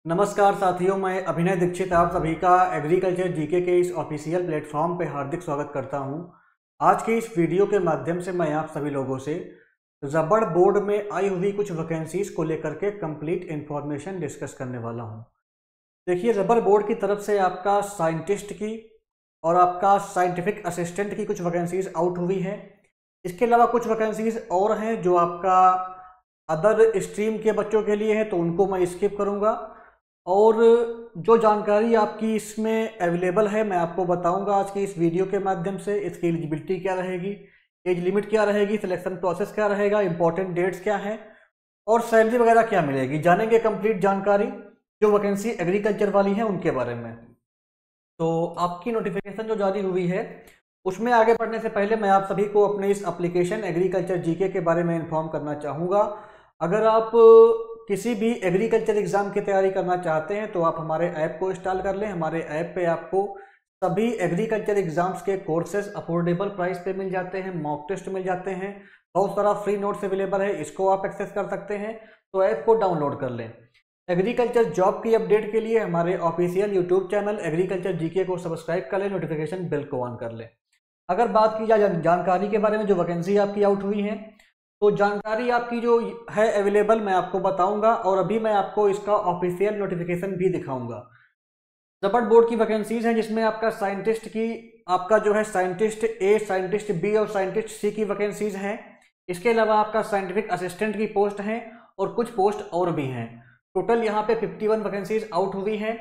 नमस्कार साथियों, मैं अभिनय दीक्षित आप सभी का एग्रीकल्चर जीके के इस ऑफिशियल प्लेटफॉर्म पे हार्दिक स्वागत करता हूं। आज के इस वीडियो के माध्यम से मैं आप सभी लोगों से रबड़ बोर्ड में आई हुई कुछ वैकेंसीज को लेकर के कंप्लीट इन्फॉर्मेशन डिस्कस करने वाला हूं। देखिए, रबड़ बोर्ड की तरफ से आपका साइंटिस्ट की और आपका साइंटिफिक असिस्टेंट की कुछ वैकेंसीज आउट हुई है। इसके अलावा कुछ वैकेंसीज और हैं जो आपका अदर स्ट्रीम के बच्चों के लिए है, तो उनको मैं स्किप करूंगा। और जो जानकारी आपकी इसमें अवेलेबल है मैं आपको बताऊंगा आज की इस वीडियो के माध्यम से। इसकी एलिजिबिलिटी क्या रहेगी, एज लिमिट क्या रहेगी, सिलेक्शन प्रोसेस क्या रहेगा, इंपॉर्टेंट डेट्स क्या हैं और सैलरी वगैरह क्या मिलेगी, जानेंगे कंप्लीट जानकारी जो वैकेंसी एग्रीकल्चर वाली है उनके बारे में। तो आपकी नोटिफिकेशन जो जारी हुई है उसमें आगे बढ़ने से पहले मैं आप सभी को अपने इस एप्लीकेशन एग्रीकल्चर जीके के बारे में इन्फॉर्म करना चाहूँगा। अगर आप किसी भी एग्रीकल्चर एग्जाम की तैयारी करना चाहते हैं तो आप हमारे ऐप को इंस्टॉल कर लें। हमारे ऐप पे आपको सभी एग्रीकल्चर एग्जाम्स के कोर्सेज अफोर्डेबल प्राइस पे मिल जाते हैं, मॉक टेस्ट मिल जाते हैं, बहुत सारा फ्री नोट्स अवेलेबल है, इसको आप एक्सेस कर सकते हैं। तो ऐप को डाउनलोड कर लें। एग्रीकल्चर जॉब की अपडेट के लिए हमारे official YouTube channel agriculture GK को सब्सक्राइब कर लें, नोटिफिकेशन बेल को ऑन कर लें। अगर बात की जाए जानकारी के बारे में जो वैकेंसी आपकी आउट हुई है, तो जानकारी आपकी जो है अवेलेबल मैं आपको बताऊंगा और अभी मैं आपको इसका ऑफिशियल नोटिफिकेशन भी दिखाऊंगा। रबड़ बोर्ड की वैकेंसीज हैं जिसमें आपका साइंटिस्ट की आपका जो है साइंटिस्ट ए, साइंटिस्ट बी और साइंटिस्ट सी की वैकेंसीज हैं। इसके अलावा आपका साइंटिफिक असिस्टेंट की पोस्ट हैं और कुछ पोस्ट और भी हैं। टोटल यहाँ पे 51 वैकेंसीज आउट हुई हैं।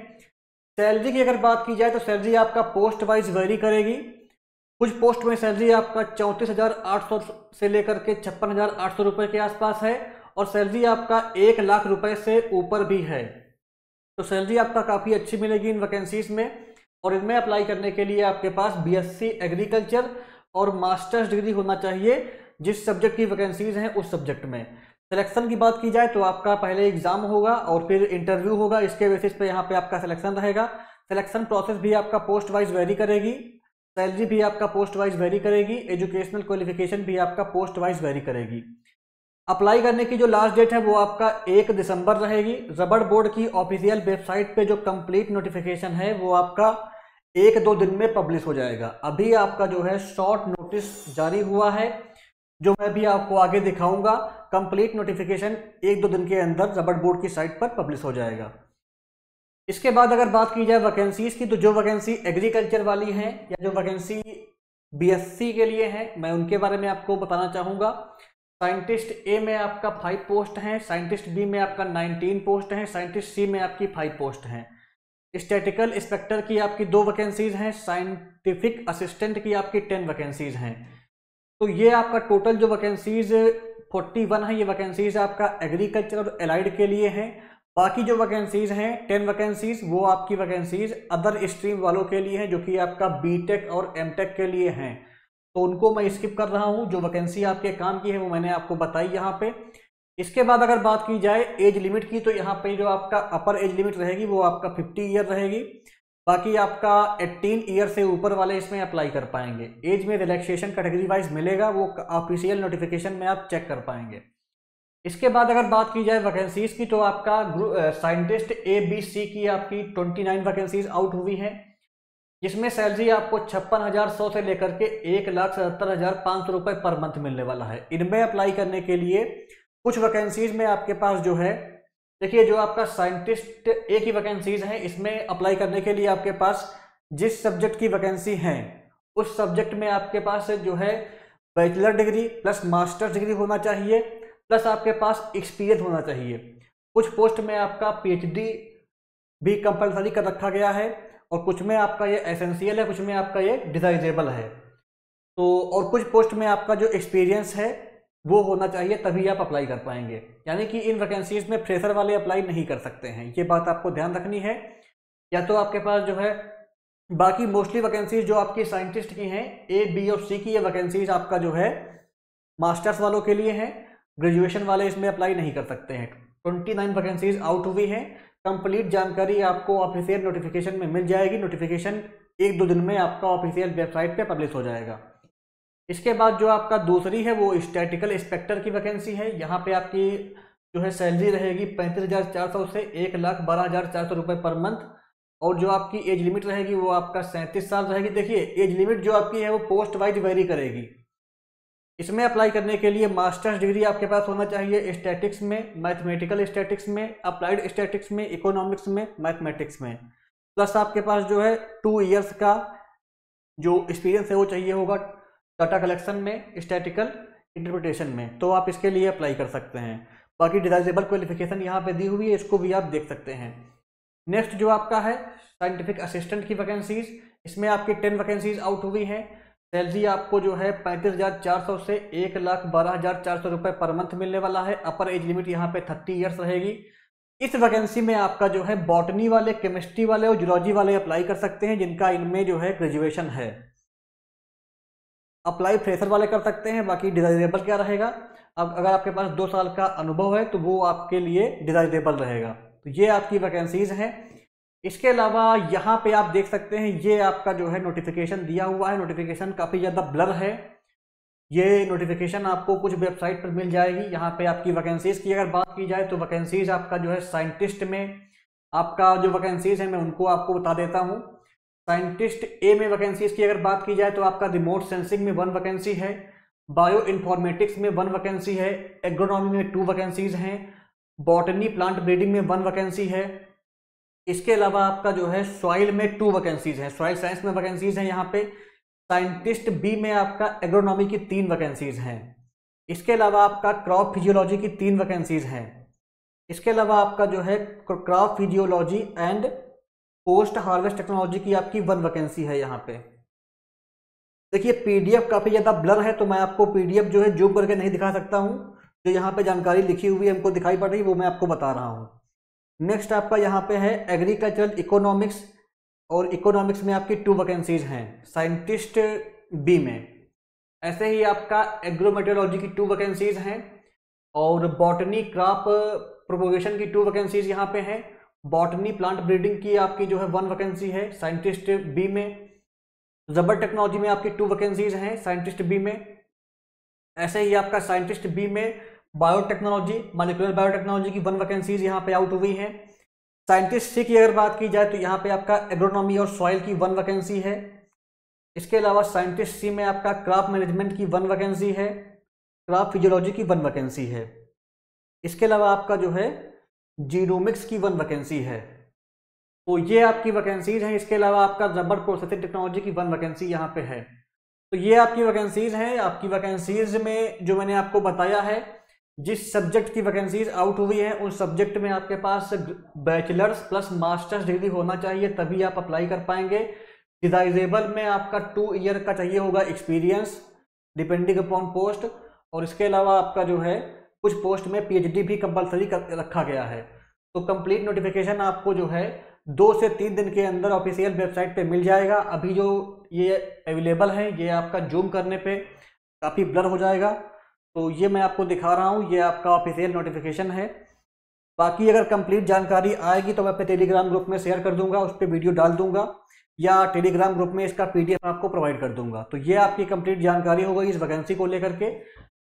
सैलरी की अगर बात की जाए तो सैलरी आपका पोस्ट वाइज वेरी करेगी। कुछ पोस्ट में सैलरी आपका 34,800 से लेकर के 56,800 रुपये के आसपास है और सैलरी आपका 1 लाख रुपए से ऊपर भी है। तो सैलरी आपका काफ़ी अच्छी मिलेगी इन वैकेंसीज में। और इनमें अप्लाई करने के लिए आपके पास बीएससी एग्रीकल्चर और मास्टर्स डिग्री होना चाहिए जिस सब्जेक्ट की वैकेंसीज हैं उस सब्जेक्ट में। सिलेक्शन की बात की जाए तो आपका पहले एग्जाम होगा और फिर इंटरव्यू होगा, इसके बेसिस पे यहाँ पे आपका सिलेक्शन रहेगा। सिलेक्शन प्रोसेस भी आपका पोस्ट वाइज वेरी करेगी, सैलरी भी आपका पोस्ट वाइज वेरी करेगी, एजुकेशनल क्वालिफिकेशन भी आपका पोस्ट वाइज वेरी करेगी। अप्लाई करने की जो लास्ट डेट है वो आपका 1 दिसंबर रहेगी। रबड़ बोर्ड की ऑफिशियल वेबसाइट पे जो कंप्लीट नोटिफिकेशन है वो आपका 1-2 दिन में पब्लिश हो जाएगा। अभी आपका जो है शॉर्ट नोटिस जारी हुआ है जो मैं भी आपको आगे दिखाऊंगा। कंप्लीट नोटिफिकेशन 1-2 दिन के अंदर रबड़ बोर्ड की साइट पर पब्लिश हो जाएगा। इसके बाद अगर बात की जाए वैकेंसीज की, तो जो वैकेंसी एग्रीकल्चर वाली हैं या जो वैकेंसी बीएससी के लिए हैं मैं उनके बारे में आपको बताना चाहूँगा। साइंटिस्ट ए में आपका 5 पोस्ट हैं, साइंटिस्ट बी में आपका 19 पोस्ट हैं, साइंटिस्ट सी में आपकी 5 पोस्ट हैं। स्टैटिकल इंस्पेक्टर की आपकी 2 वैकेंसीज हैं, साइंटिफिक असिस्टेंट की आपकी 10 वैकेंसीज हैं। तो ये आपका टोटल जो वैकेंसीज 41 है, ये वैकेंसीज आपका एग्रीकल्चर और एलाइड के लिए हैं। बाकी जो वैकेंसीज हैं 10 वैकेंसीज वो आपकी वैकेंसीज अदर स्ट्रीम वालों के लिए हैं जो कि आपका बीटेक और एमटेक के लिए हैं, तो उनको मैं स्किप कर रहा हूं। जो वैकेंसी आपके काम की है वो मैंने आपको बताई यहाँ पे। इसके बाद अगर बात की जाए एज लिमिट की, तो यहाँ पे जो आपका अपर एज लिमिट रहेगी वो आपका 50 ईयर रहेगी। बाकी आपका 18 ईयर से ऊपर वाले इसमें अप्लाई कर पाएंगे। एज में रिलैक्सेशन कैटेगरी वाइज मिलेगा, वो ऑफिशियल नोटिफिकेशन में आप चेक कर पाएंगे। इसके बाद अगर बात की जाए वैकेंसीज की, तो आपका साइंटिस्ट ए बी सी की आपकी 29 वैकेंसीज आउट हुई हैं जिसमें सैलरी आपको 56,100 से लेकर के 1,77,500 रुपये पर मंथ मिलने वाला है। इनमें अप्लाई करने के लिए कुछ वैकेंसीज में आपके पास जो है, देखिए जो आपका साइंटिस्ट ए की वैकेंसीज हैं इसमें अप्लाई करने के लिए आपके पास जिस सब्जेक्ट की वैकेंसी है उस सब्जेक्ट में आपके पास जो है bachelor degree plus masters degree होना चाहिए, प्लस आपके पास एक्सपीरियंस होना चाहिए। कुछ पोस्ट में आपका पीएचडी भी कंपलसरी कर रखा गया है और कुछ में आपका ये एसेंशियल है, कुछ में आपका ये डिजाइरेबल है। तो और कुछ पोस्ट में आपका जो एक्सपीरियंस है वो होना चाहिए, तभी आप अप्लाई कर पाएंगे। यानी कि इन वैकेंसीज में फ्रेशर वाले अप्लाई नहीं कर सकते हैं, ये बात आपको ध्यान रखनी है। या तो आपके पास जो है बाकी मोस्टली वैकेंसीज जो आपकी साइंटिस्ट की हैं ए बी और सी की, ये वैकेंसीज आपका जो है मास्टर्स वालों के लिए हैं, ग्रेजुएशन वाले इसमें अप्लाई नहीं कर सकते हैं। 29 वैकेंसीज आउट हुई हैं। कंप्लीट जानकारी आपको ऑफिशियल नोटिफिकेशन में मिल जाएगी। नोटिफिकेशन 1-2 दिन में आपका ऑफिशियल वेबसाइट पे पब्लिश हो जाएगा। इसके बाद जो आपका दूसरी है वो स्टैटिकल इंस्पेक्टर की वैकेंसी है। यहाँ पे आपकी जो है सैलरी रहेगी 35,400 से 1,12,400 रुपये पर मंथ। और जो आपकी एज लिमिट रहेगी वो आपका 37 साल रहेगी। देखिए एज लिमिट जो आपकी है वो पोस्ट वाइज वेरी करेगी। इसमें अप्लाई करने के लिए मास्टर्स डिग्री आपके पास होना चाहिए स्टैटिक्स में, मैथमेटिकल स्टैटिक्स में, अप्लाइड स्टैटिक्स में, इकोनॉमिक्स में, मैथमेटिक्स में, प्लस आपके पास जो है 2 इयर्स का जो एक्सपीरियंस है वो चाहिए होगा डाटा कलेक्शन में, स्टैटिकल इंटरप्रिटेशन में। तो आप इसके लिए अप्लाई कर सकते हैं। बाकी डिजायरेबल क्वालिफिकेशन यहाँ पे दी हुई है, इसको भी आप देख सकते हैं। नेक्स्ट जो आपका है साइंटिफिक असिस्टेंट की वैकेंसीज, इसमें आपकी 10 वैकेंसीज आउट हुई हैं। सैलरी आपको जो है 35,400 से 1,12,400 रुपये पर मंथ मिलने वाला है। अपर एज लिमिट यहाँ पे 30 ईयर्स रहेगी। इस वैकेंसी में आपका जो है बॉटनी वाले, केमिस्ट्री वाले और जूलॉजी वाले अप्लाई कर सकते हैं जिनका इनमें जो है ग्रेजुएशन है। अप्लाई फ्रेशर वाले कर सकते हैं। बाकी डिजायरेबल क्या रहेगा, अब अगर आपके पास 2 साल का अनुभव है तो वो आपके लिए डिजायरेबल रहेगा। तो ये आपकी वैकेंसीज हैं। इसके अलावा यहाँ पे आप देख सकते हैं ये आपका जो है नोटिफिकेशन दिया हुआ है। नोटिफिकेशन काफ़ी ज़्यादा ब्लर है। ये नोटिफिकेशन आपको कुछ वेबसाइट पर मिल जाएगी। यहाँ पे आपकी वैकेंसीज की अगर बात की जाए तो वैकेंसीज आपका जो है साइंटिस्ट में आपका जो वैकेंसीज है मैं उनको आपको बता देता हूँ। साइंटिस्ट ए में वैकेंसीज की अगर बात की जाए तो आपका रिमोट सेंसिंग में 1 वैकेंसी है, बायो इन्फॉर्मेटिक्स में 1 वैकेंसी है, एग्रोनॉमी में 2 वैकेंसीज हैं, बॉटनी प्लांट ब्रीडिंग में 1 वैकेंसी है। इसके अलावा आपका जो है सॉइल में 2 वैकेंसीज हैं, सॉइल साइंस में वैकेंसीज हैं यहाँ पे। साइंटिस्ट बी में आपका एग्रोनॉमी की 3 वैकेंसीज हैं। इसके अलावा आपका क्रॉप फिजियोलॉजी की 3 वैकेंसीज हैं। इसके अलावा आपका जो है crop physiology and post harvest technology की आपकी 1 वैकेंसी है यहाँ पे। देखिए पीडीएफ काफ़ी ज़्यादा ब्लर है तो मैं आपको पीडीएफ जो है जूम करके नहीं दिखा सकता हूँ। जो यहाँ पे जानकारी लिखी हुई है हमको दिखाई पड़ रही है वो मैं आपको बता रहा हूँ। नेक्स्ट आपका यहाँ पे है एग्रीकल्चरल इकोनॉमिक्स, और इकोनॉमिक्स में आपकी 2 वैकेंसीज हैं साइंटिस्ट बी में। ऐसे ही आपका एग्रोमेटेरोलॉजी की 2 वैकेंसीज हैं, और बॉटनी क्रॉप प्रोपोगेशन की 2 वैकेंसीज यहाँ पे हैं। बॉटनी प्लांट ब्रीडिंग की आपकी जो है 1 वैकेंसी है साइंटिस्ट बी में। रबर टेक्नोलॉजी में आपकी 2 वैकेंसीज हैं साइंटिस्ट बी में। ऐसे ही आपका साइंटिस्ट बी में बायोटेक्नोलॉजी, मॉलिक्यूलर बायोटेक्नोलॉजी की 1 वैकेंसीज यहाँ पे आउट हुई हैं। साइंटिस्ट सी की अगर बात की जाए तो यहाँ पे आपका एग्रोनॉमी और सॉइल की 1 वैकेंसी है। इसके अलावा साइंटिस्ट सी में आपका क्रॉप मैनेजमेंट की 1 वैकेंसी है, क्रॉप फिजियोलॉजी की 1 वैकेंसी है। इसके अलावा आपका जो है जीनोमिक्स की 1 वैकेंसी है। तो ये आपकी वैकेंसीज हैं। इसके अलावा आपका रबर प्रोसेसिंग टेक्नोलॉजी की 1 वैकेंसी यहाँ पे है। तो ये आपकी वैकेंसीज हैं। आपकी वैकेंसीज में जो मैंने आपको बताया है, जिस सब्जेक्ट की वैकेंसीज आउट हुई है उस सब्जेक्ट में आपके पास बैचलर्स प्लस मास्टर्स डिग्री होना चाहिए, तभी आप अप्लाई कर पाएंगे। डिजायरेबल में आपका 2 ईयर का चाहिए होगा एक्सपीरियंस डिपेंडिंग अपॉन पोस्ट। और इसके अलावा आपका जो है कुछ पोस्ट में पीएचडी भी कंपलसरी रखा गया है। तो कंप्लीट नोटिफिकेशन आपको जो है 2 से 3 दिन के अंदर ऑफिशियल वेबसाइट पे मिल जाएगा। अभी जो ये अवेलेबल है ये आपका जूम करने पे काफ़ी ब्लर हो जाएगा, तो ये मैं आपको दिखा रहा हूँ, ये आपका ऑफिशियल नोटिफिकेशन है। बाकी अगर कंप्लीट जानकारी आएगी तो मैं अपने टेलीग्राम ग्रुप में शेयर कर दूंगा, उस पर वीडियो डाल दूंगा, या टेलीग्राम ग्रुप में इसका पीडीएफ आपको प्रोवाइड कर दूंगा। तो ये आपकी कंप्लीट जानकारी हो गई इस वैकेंसी को लेकर के।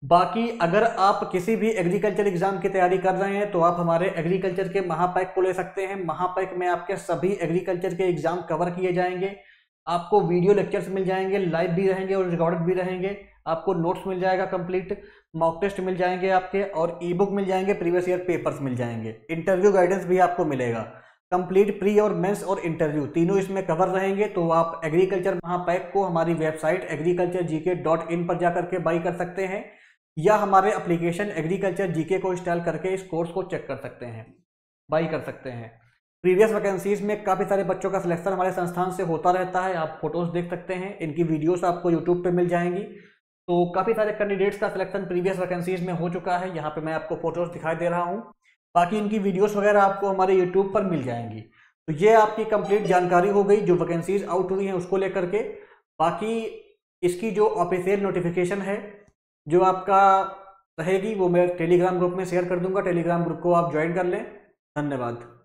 बाकी अगर आप किसी भी एग्रीकल्चर एग्जाम की तैयारी कर रहे हैं तो आप हमारे एग्रीकल्चर के महापैक को ले सकते हैं। महापैक में आपके सभी एग्रीकल्चर के एग्जाम कवर किए जाएंगे। आपको वीडियो लेक्चर्स मिल जाएंगे, लाइव भी रहेंगे और रिकॉर्डेड भी रहेंगे। आपको नोट्स मिल जाएगा, कंप्लीट मॉक टेस्ट मिल जाएंगे आपके, और ई बुक मिल जाएंगे, प्रीवियस ईयर पेपर्स मिल जाएंगे, इंटरव्यू गाइडेंस भी आपको मिलेगा। कंप्लीट प्री और मेंस और इंटरव्यू तीनों इसमें कवर रहेंगे। तो आप एग्रीकल्चर महापैक को हमारी वेबसाइट agriculturegk.in पर जाकर के बाई कर सकते हैं, या हमारे एप्लीकेशन एग्रीकल्चर जीके को इंस्टॉल करके इस कोर्स को चेक कर सकते हैं, बाई कर सकते हैं। प्रीवियस वैकेंसीज में काफ़ी सारे बच्चों का सिलेक्शन हमारे संस्थान से होता रहता है, आप फोटोज देख सकते हैं, इनकी वीडियोस आपको यूट्यूब पे मिल जाएंगी। तो काफ़ी सारे कैंडिडेट्स का सिलेक्शन प्रीवियस वैकेंसीज में हो चुका है। यहाँ पे मैं आपको फोटोज दिखाई दे रहा हूँ, बाकी इनकी वीडियोस वगैरह आपको हमारे यूट्यूब पर मिल जाएंगी। तो ये आपकी कंप्लीट जानकारी हो गई जो वैकेंसीज आउट हुई हैं उसको लेकर के। बाकी इसकी जो ऑफिशियल नोटिफिकेशन है जो आपका रहेगी वो मैं टेलीग्राम ग्रुप में शेयर कर दूंगा, टेलीग्राम ग्रुप को आप ज्वाइन कर लें। धन्यवाद।